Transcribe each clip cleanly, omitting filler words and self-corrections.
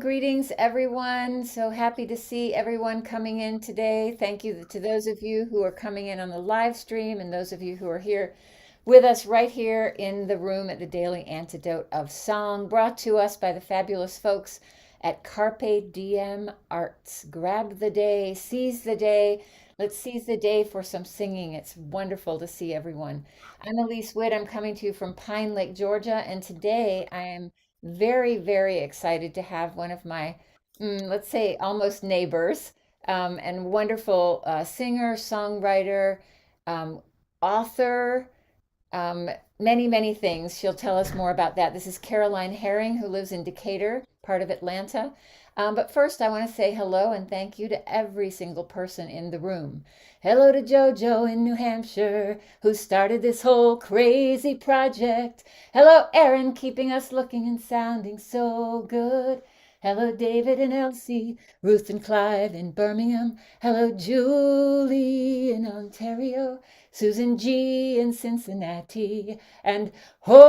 Greetings everyone. So happy to see everyone coming in today. Thank you to those of you who are coming in on the live stream and those of you who are here with us right here in the room at the Daily Antidote of Song, brought to us by the fabulous folks at Carpe Diem Arts. Grab the day, seize the day. Let's seize the day for some singing. It's wonderful to see everyone. I'm Elise Witt. I'm coming to you from Pine Lake, Georgia, and today I am very, very excited to have one of my, let's say, almost neighbors, and wonderful singer, songwriter, um, author, many, many things. She'll tell us more about that. This is Caroline Herring, who lives in Decatur, part of Atlanta. But first, I want to say hello and thank you to every single person in the room. Hello to JoJo in New Hampshire, who started this whole crazy project. Hello, Erin, keeping us looking and sounding so good. Hello, David and Elsie, Ruth and Clive in Birmingham. Hello, Julie in Ontario, Susan G in Cincinnati, and Hoda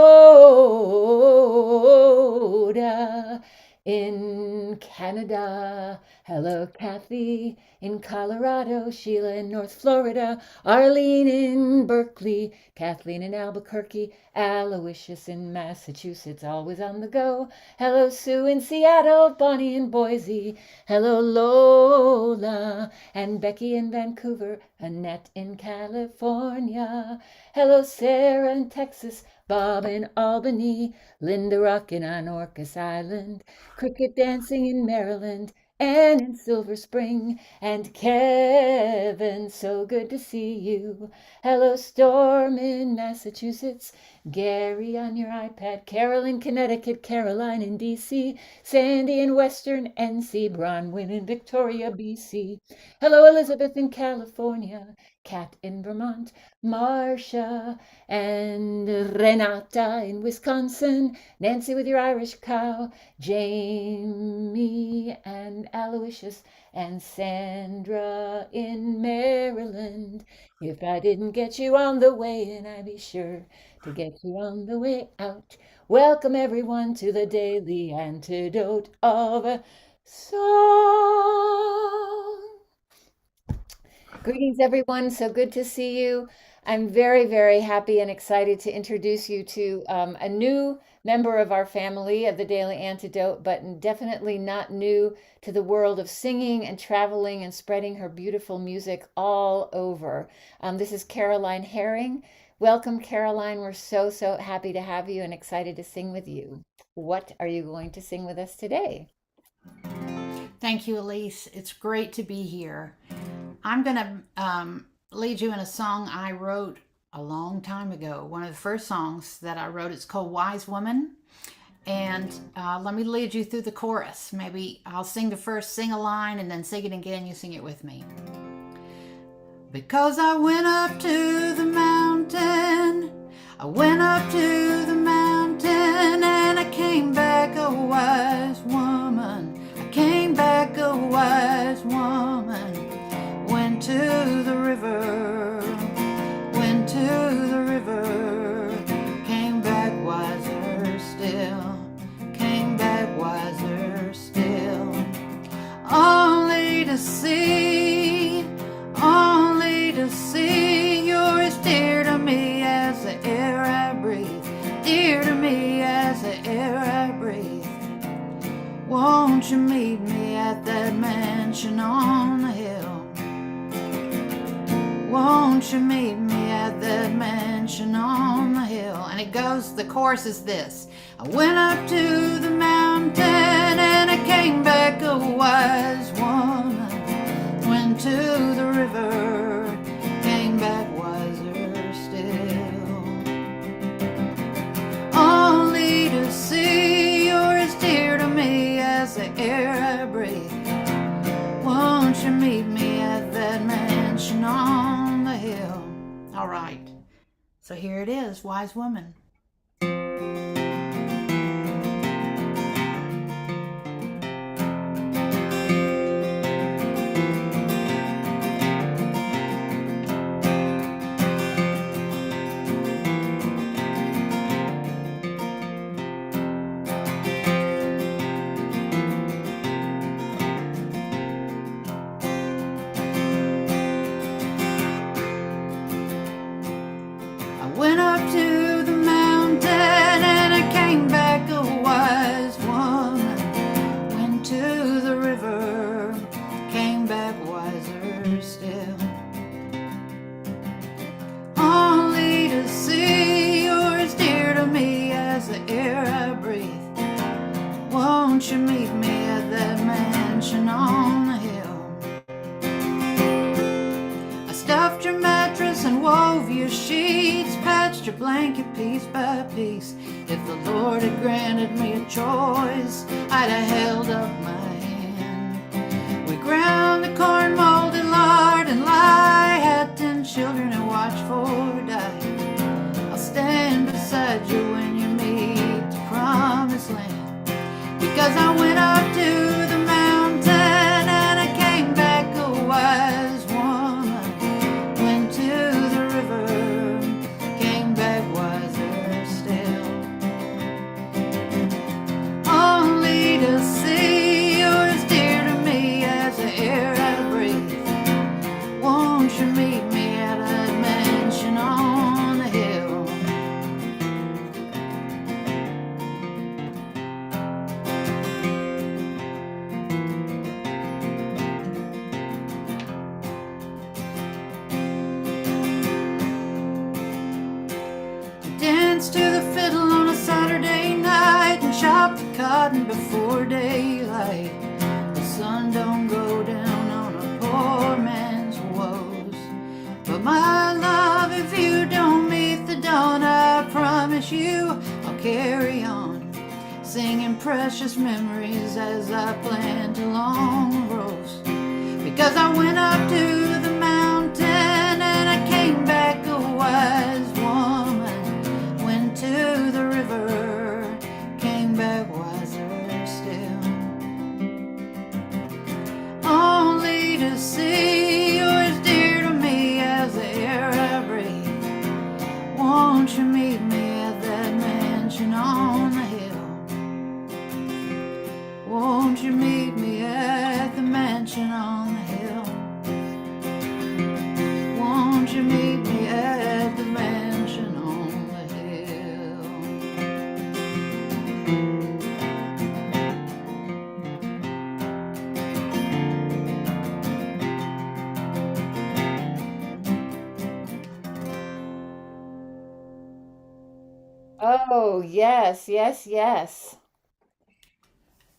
in Canada. Hello, Kathy in Colorado, Sheila in North Florida, Arlene in Berkeley, Kathleen in Albuquerque, Aloysius in Massachusetts, always on the go. Hello, Sue in Seattle, Bonnie in Boise. Hello, Lola and Becky in Vancouver, Annette in California. Hello, Sarah in Texas, Bob in Albany, Linda rockin' on Orcas Island, Cricket dancing in Maryland, Anne in Silver Spring, and Kevin, so good to see you. Hello, Storm in Massachusetts, Gary on your iPad, Carol in Connecticut, Caroline in DC, Sandy in Western NC, Bronwyn in Victoria, BC. Hello, Elizabeth in California, Kat in Vermont, Marcia and Renata in Wisconsin, Nancy with your Irish cow, Jamie and Aloysius and Sandra in Maryland. If I didn't get you on the way in, I'd be sure to get you on the way out. Welcome everyone to the Daily Antidote of Song. Greetings, everyone. So good to see you. I'm very, very happy and excited to introduce you to a new member of our family of the Daily Antidote, but definitely not new to the world of singing and traveling and spreading her beautiful music all over. This is Caroline Herring. Welcome, Caroline. We're so, so happy to have you and excited to sing with you. What are you going to sing with us today? Thank you, Elise. It's great to be here. I'm going to lead you in a song I wrote a long time ago. One of the first songs that I wrote. It's called Wise Woman. And let me lead you through the chorus. Maybe I'll sing the first, sing a line, and then sing it again. You sing it with me. Because I went up to the mountain, I went up to the mountain, and I came back a wise woman. I came back a wise woman. Went to the river, went to the river, came back wiser still, came back wiser still. Only to see you're as dear to me as the air I breathe, dear to me as the air I breathe. Won't you meet me at that mansion on the hill? Won't you meet me at that mansion on the hill? And it goes, the chorus is this. I went up to the mountain and I came back a wise woman. Went to the river, came back wiser still. Only to see you're as dear to me as the air I breathe. Won't you meet me at that mansion on the hill? All right. So here it is, Wise Woman. meet me at that mansion on the hill. I stuffed your mattress and wove your sheets, patched your blanket piece by piece. If the Lord had granted me a choice, I'd have held up my hand. We ground the corn, molded lard, and lie. Had 10 children and watched 4 die. I'll stand beside you when you meet the promised land. Because I went up to the mountain and I came back a wise woman. Went to the river, came back wiser still. Only to see you're as dear to me as the air I breathe. Won't you meet me at a mansion on the hill? Dance to the fiddle on a Saturday night and chop the cotton before daylight. The sun don't go down on a poor man's woes. But my love, if you don't meet the dawn, I promise you I'll carry on, singing precious memories as I plant along the rows. Because I went up to the mountain and I came back a wise woman. Went to the river, came back wiser still. Only to see you're as dear to me as the air I breathe. Won't you meet me at that mansion on the hill? Won't you meet me at the mansion on the hill? Won't you meet me at the mansion on the hill? Oh, yes, yes, yes.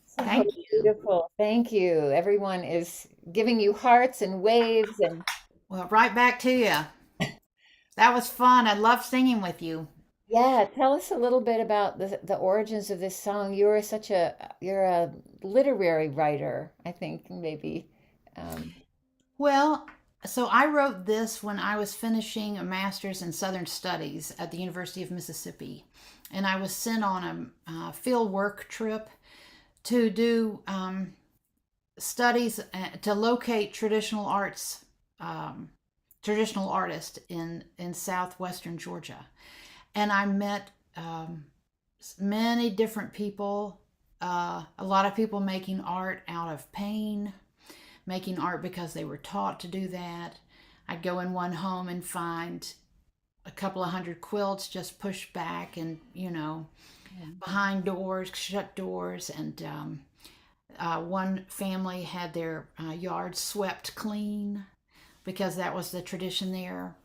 So Thank you. beautiful. Thank you. Everyone is giving you hearts and waves and Well, right back to you. That was fun. I love singing with you. yeah, tell us a little bit about the origins of this song. You're a literary writer, I think maybe. Um, Well, so I wrote this when I was finishing a master's in Southern Studies at the University of Mississippi. And I was sent on a field work trip to do studies to locate um, traditional artists in southwestern Georgia. And I met many different people, a lot of people making art out of pain, making art because they were taught to do that. I'd go in one home and find a couple of hundred quilts just pushed back and, yeah. behind doors, shut doors. And one family had their yard swept clean because that was the tradition there.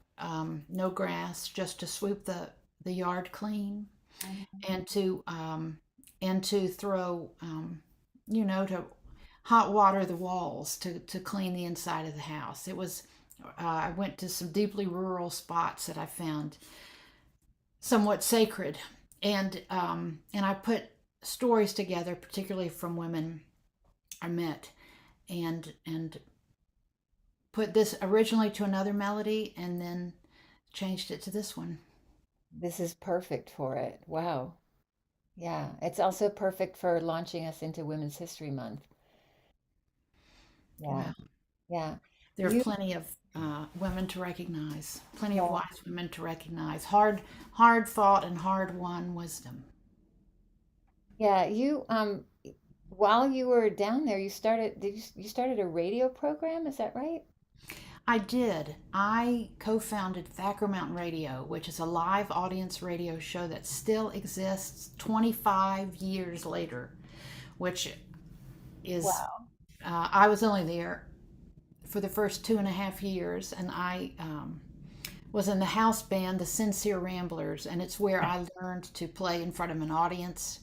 No grass, just to sweep the yard clean and to throw, to hot water the walls to clean the inside of the house. It was I went to some deeply rural spots that I found somewhat sacred, and I put stories together, particularly from women I met, and put this originally to another melody, and then changed it to this one. This is perfect for it. Wow. Yeah, it's also perfect for launching us into Women's History Month. Yeah, Well, yeah. there are You, plenty of women to recognize, plenty of yeah, wise women to recognize. Hard fought and hard won wisdom. yeah. While you were down there, you started a radio program? Is that right? I did. I co founded Thacker Mountain Radio, which is a live audience radio show that still exists 25 years later, which is, Wow. I was only there for the first 2.5 years, and I was in the house band, the Sincere Ramblers, and it's where I learned to play in front of an audience,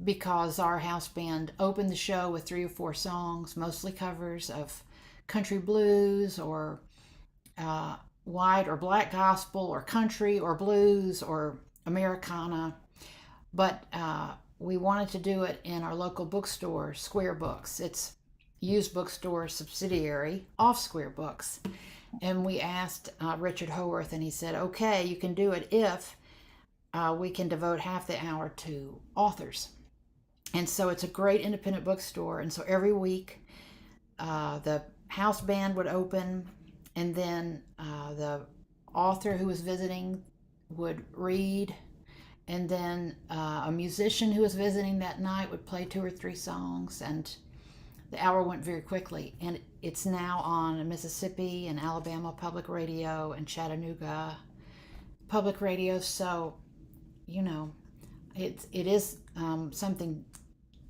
because our house band opened the show with 3 or 4 songs, mostly covers of country blues or uh, white or black gospel or country or blues or Americana. But we wanted to do it in our local bookstore, Square Books. It's used bookstore subsidiary of Square Books. And we asked Richard Howarth, and he said, okay, you can do it if we can devote half the hour to authors. And so it's a great independent bookstore. And so every week the house band would open, and then the author who was visiting would read, and then a musician who was visiting that night would play 2 or 3 songs, and the hour went very quickly. And it's now on Mississippi and Alabama Public Radio and Chattanooga Public Radio. So, you know, it is something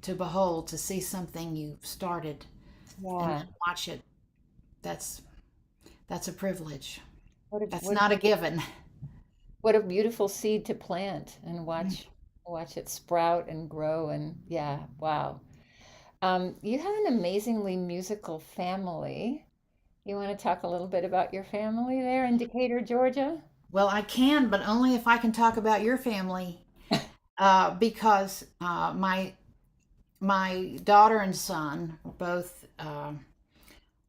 to behold, to see something you've started and Yeah. then watch it. That's a privilege. What a, That's what not a given. what a beautiful seed to plant and watch it sprout and grow, and yeah, wow. You have an amazingly musical family. You want to talk a little bit about your family there in Decatur, Georgia? Well, I can, but only if I can talk about your family, because my daughter and son both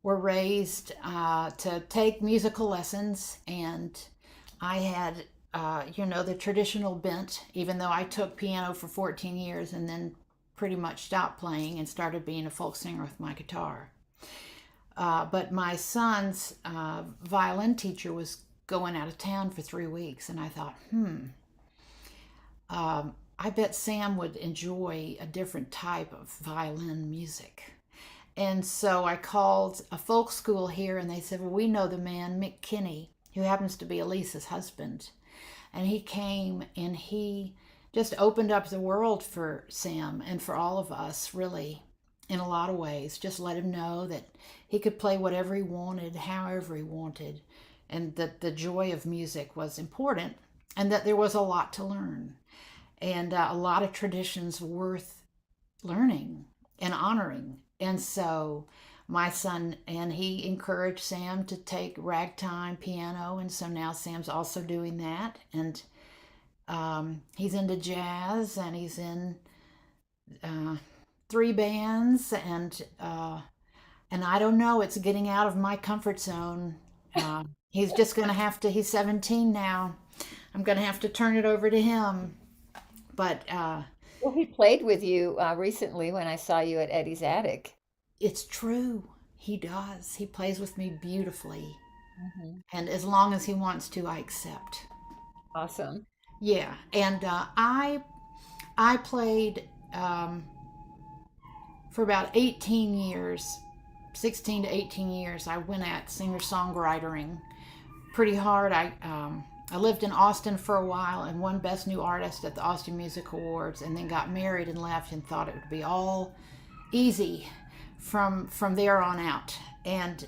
were raised to take musical lessons, and I had, the traditional bent, even though I took piano for 14 years and then pretty much stopped playing and started being a folk singer with my guitar. But my son's violin teacher was going out of town for 3 weeks, and I thought, I bet Sam would enjoy a different type of violin music. And so I called a folk school here, and they said, well, we know the man, Mick Kinney, who happens to be Elisa's husband. And he came, and he just opened up the world for Sam and for all of us, really, in a lot of ways. Just let him know that he could play whatever he wanted, however he wanted, and that the joy of music was important, and that there was a lot to learn, and a lot of traditions worth learning and honoring. And so my son, and he encouraged Sam to take ragtime piano, and so now Sam's also doing that. And he's into jazz, and he's in 3 bands, and I don't know, it's getting out of my comfort zone. He's just going to have to, he's 17 now. I'm going to have to turn it over to him. But Well, he played with you recently when I saw you at Eddie's Attic. it's true. He does. He plays with me beautifully. Hmm. And as long as he wants to, I accept. Awesome. Yeah. And I played for about 18 years, 16 to 18 years. I went at singer-songwritering pretty hard. I lived in Austin for a while and won Best New Artist at the Austin Music Awards, and then got married and left and thought it would be all easy from there on out. And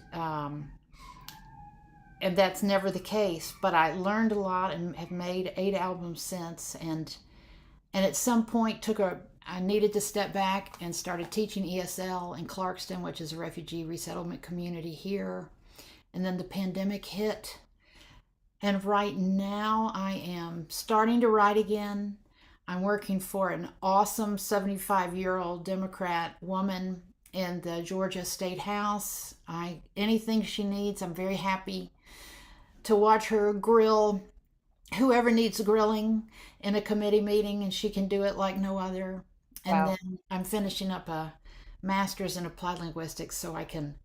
that's never the case. But I learned a lot and have made 8 albums since. And at some point I needed to step back and started teaching ESL in Clarkston, which is a refugee resettlement community here. And then the pandemic hit. And right now I am starting to write again. I'm working for an awesome 75-year-old Democrat woman in the Georgia State House. Anything she needs, I'm very happy to watch her grill whoever needs grilling in a committee meeting, and she can do it like no other. And Wow. then I'm finishing up a master's in applied linguistics so I can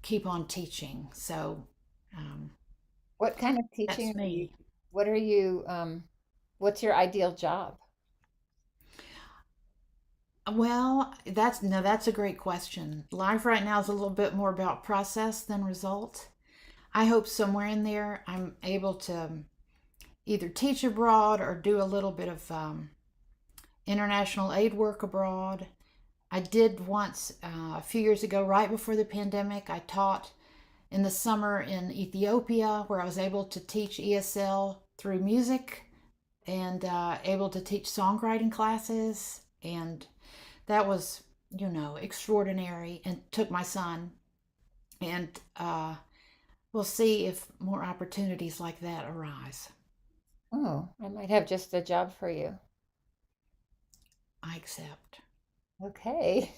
keep on teaching. So um, What kind of that's teaching are you, me. what are you, what's your ideal job? Well, that's a great question. Life right now is a little bit more about process than result. I hope somewhere in there I'm able to either teach abroad or do a little bit of international aid work abroad. I did once, a few years ago, right before the pandemic. I taught in the summer in Ethiopia, where I was able to teach ESL through music, and able to teach songwriting classes. And that was, extraordinary, and took my son. And we'll see if more opportunities like that arise. Oh, I might have just a job for you. I accept. Okay.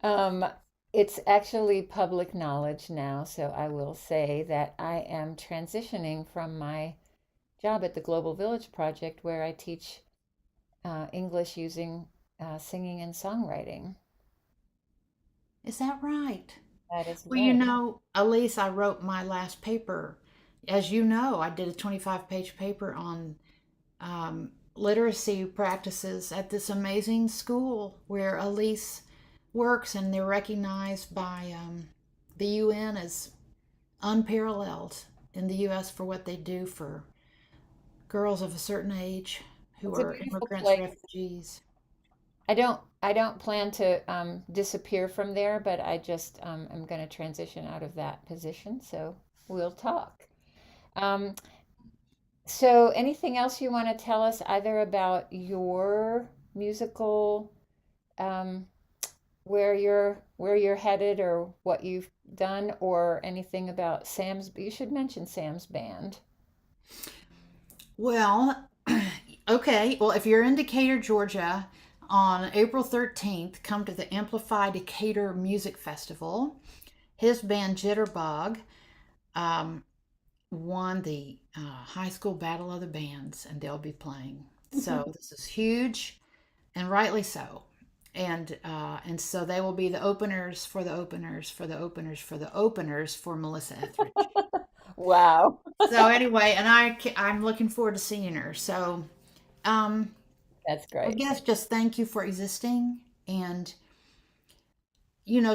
Um, it's actually public knowledge now, so I will say that I am transitioning from my job at the Global Village Project, where I teach English using singing and songwriting. Is that right? That is Well, right. Elise, I wrote my last paper. As you know, I did a 25-page paper on literacy practices at this amazing school where Elise works, and they're recognized by the UN as unparalleled in the US for what they do for girls of a certain age who It's a are beautiful immigrants, place. refugees. I don't plan to disappear from there, but I just am going to transition out of that position. So we'll talk. Um, so anything else you want to tell us either about your musical um, where you're headed or what you've done or anything about Sam's? You should mention Sam's band. Well, okay. Well, if you're in Decatur, Georgia, on April 13th, come to the Amplify Decatur Music Festival. His band Jitterbug um, won the high school battle of the bands, and they'll be playing. So this is huge, and rightly so. And so they will be the openers for the openers for the openers for the openers for Melissa Etheridge. Wow. So anyway, and I'm looking forward to seeing her. So um, That's I great. guess just thank you for existing. And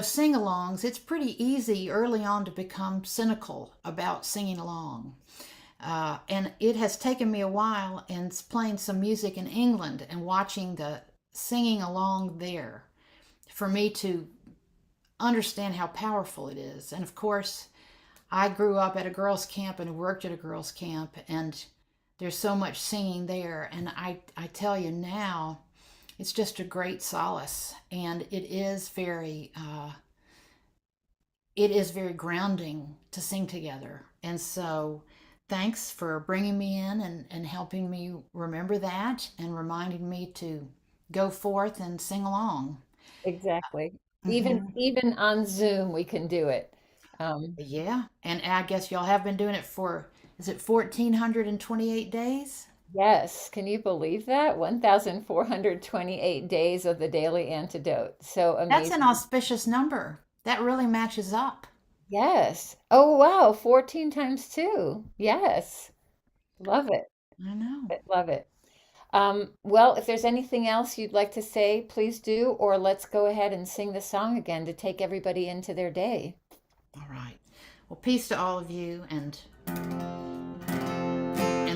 sing alongs, it's pretty easy early on to become cynical about singing along. And it has taken me a while in playing some music in England and watching the singing along there for me to understand how powerful it is. And of course, I grew up at a girls' camp and worked at a girls' camp, and there's so much singing there. And I tell you now, it's just a great solace, and it is very grounding to sing together. And so, thanks for bringing me in and helping me remember that and reminding me to go forth and sing along. Exactly. Even Hmm. even on Zoom, we can do it. Um, Yeah, and I guess y'all have been doing it for, is it 1,428 days? yes, can you believe that? 1,428 days of the Daily Antidote. So That's an amazing. auspicious number. That really matches up. Yes. Oh, wow. 14 times 2. Yes. Love it. I know. Love it. Well, if there's anything else you'd like to say, please do, or let's go ahead and sing the song again to take everybody into their day. All right. Well, peace to all of you, and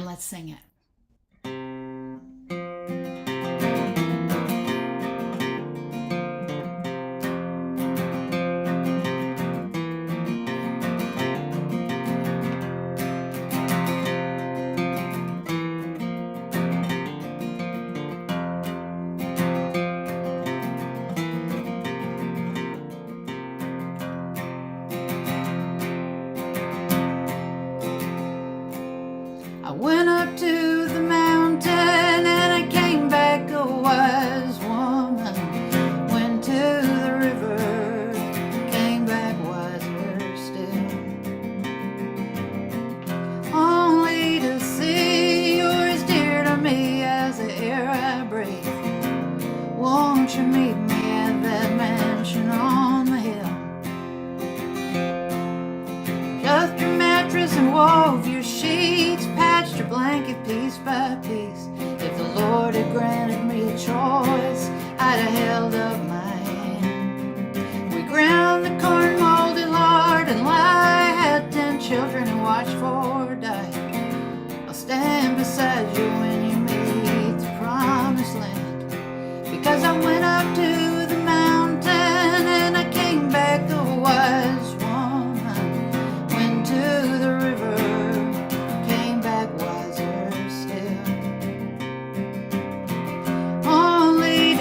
let's sing it. I went up to the mountain and I came back a wise woman. Went to the river, came back wiser still. Only to see you're as dear to me as the air I breathe. Won't you meet me at that mansion on the hill? Just your mattress and wove your sheets, patched your blanket piece by piece. If the Lord had granted me a choice, I'd have held up my hand. We ground the corn, molded lard, and lie. Had 10 children and watched 4 die. I'll stand beside you when you meet the promised land. Because I went up to the mountain and I came back a wise woman. Went to the river, came back wiser still. Only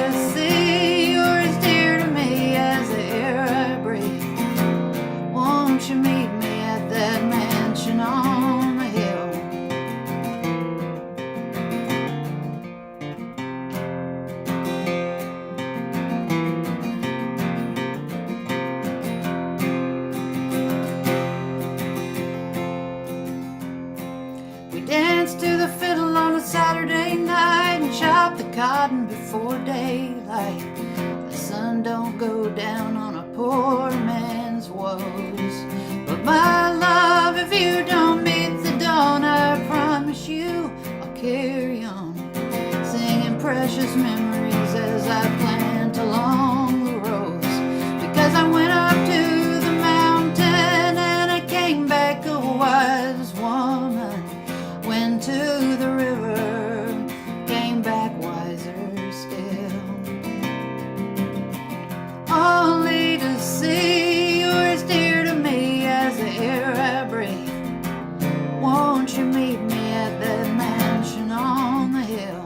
go down on a poor man's woes. But my love, if you don't meet the dawn, I promise you I'll carry on, singing precious memories as I plant along the roads. Because I went up to the mountain and I came back a wise woman. Went to the river, came back wiser still. Only to see you're as dear to me as the air I breathe. Won't you meet me at that mansion on the hill?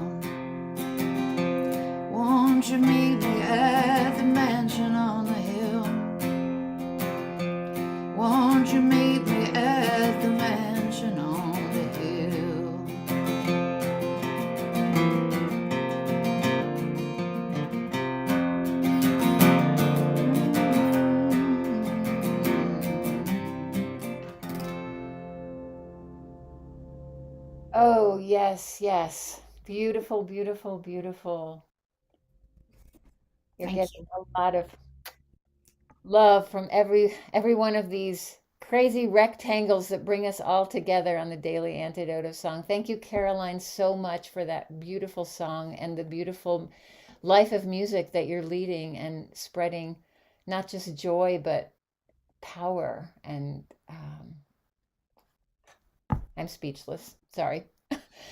Won't you meet me at the mansion on the hill? Won't you meet me at the mansion on the hill? Oh, yes, yes. Beautiful, beautiful, beautiful. You're Thank getting you. a lot of love from every one of these crazy rectangles that bring us all together on the Daily Antidote of Song. Thank you, Caroline, so much for that beautiful song and the beautiful life of music that you're leading and spreading not just joy, but power. And I'm speechless. Sorry.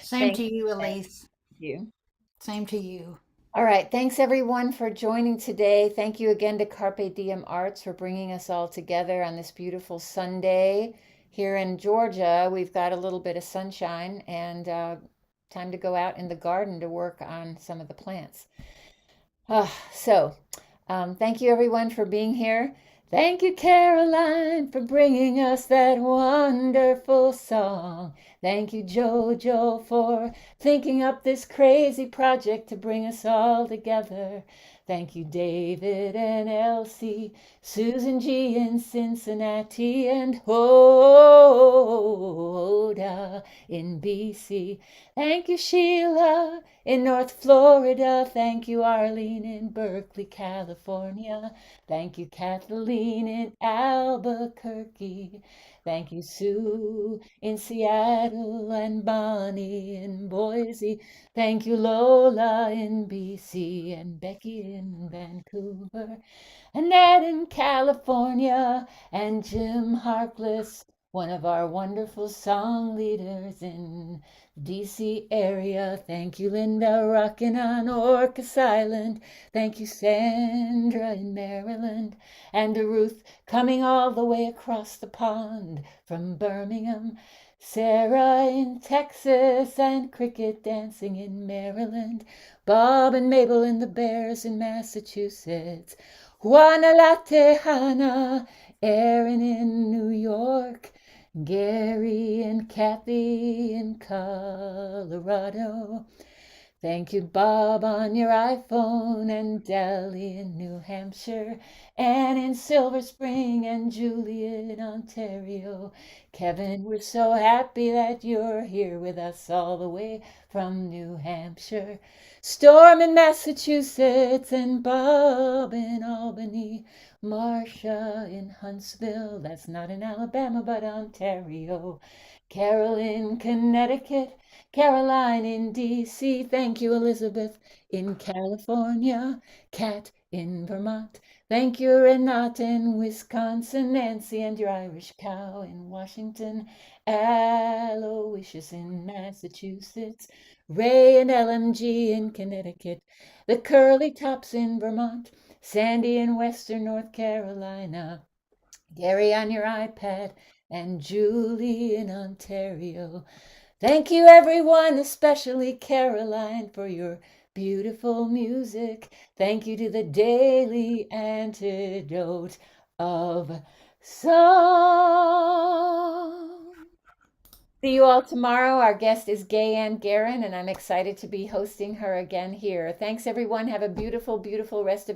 Same Thank to you, thank Elise. you. Same to you. All right. Thanks everyone for joining today. Thank you again to Carpe Diem Arts for bringing us all together on this beautiful Sunday here in Georgia. We've got a little bit of sunshine and time to go out in the garden to work on some of the plants. Thank you everyone for being here. Thank you, Caroline, for bringing us that wonderful song. Thank you, Jojo, for thinking up this crazy project to bring us all together. Thank you, David and Elsie, Susan G in Cincinnati, and Hoda in BC. Thank you, Sheila in North Florida. Thank you, Arlene in Berkeley, California. Thank you, Kathleen in Albuquerque. Thank you, Sue in Seattle and Bonnie in Boise. Thank you, Lola in BC and Becky in Vancouver. Annette in California and Jim Harkless, one of our wonderful song leaders in DC area. Thank you, Linda, rocking on Orcas Island. Thank you, Sandra in Maryland, and Ruth coming all the way across the pond from Birmingham. Sarah in Texas and cricket dancing in Maryland. Bob and Mabel in the Bears in Massachusetts. Juana La Tejana, Erin in New York. Gary and Kathy in Colorado. Thank you, Bob, on your iPhone, and Deli in New Hampshire, Anne in Silver Spring, and Julie in Ontario. Kevin, we're so happy that you're here with us all the way from New Hampshire. Storm in Massachusetts, and Bob in Albany. Marcia in Huntsville, that's not in Alabama, but Ontario. Carol in Connecticut. Caroline in DC. Thank you, Elizabeth in California. Kat in Vermont. Thank you, Renata in Wisconsin. Nancy and your Irish cow in Washington. Aloysius in Massachusetts. Ray and LMG in Connecticut. The Curly Tops in Vermont. Sandy in Western North Carolina. Gary on your iPad. And Julie in Ontario. Thank you, everyone, especially Caroline, for your beautiful music. Thank you to the Daily Antidote of Song. See you all tomorrow. Our guest is Gayanne Guerin, and I'm excited to be hosting her again here. Thanks, everyone. Have a beautiful, beautiful rest of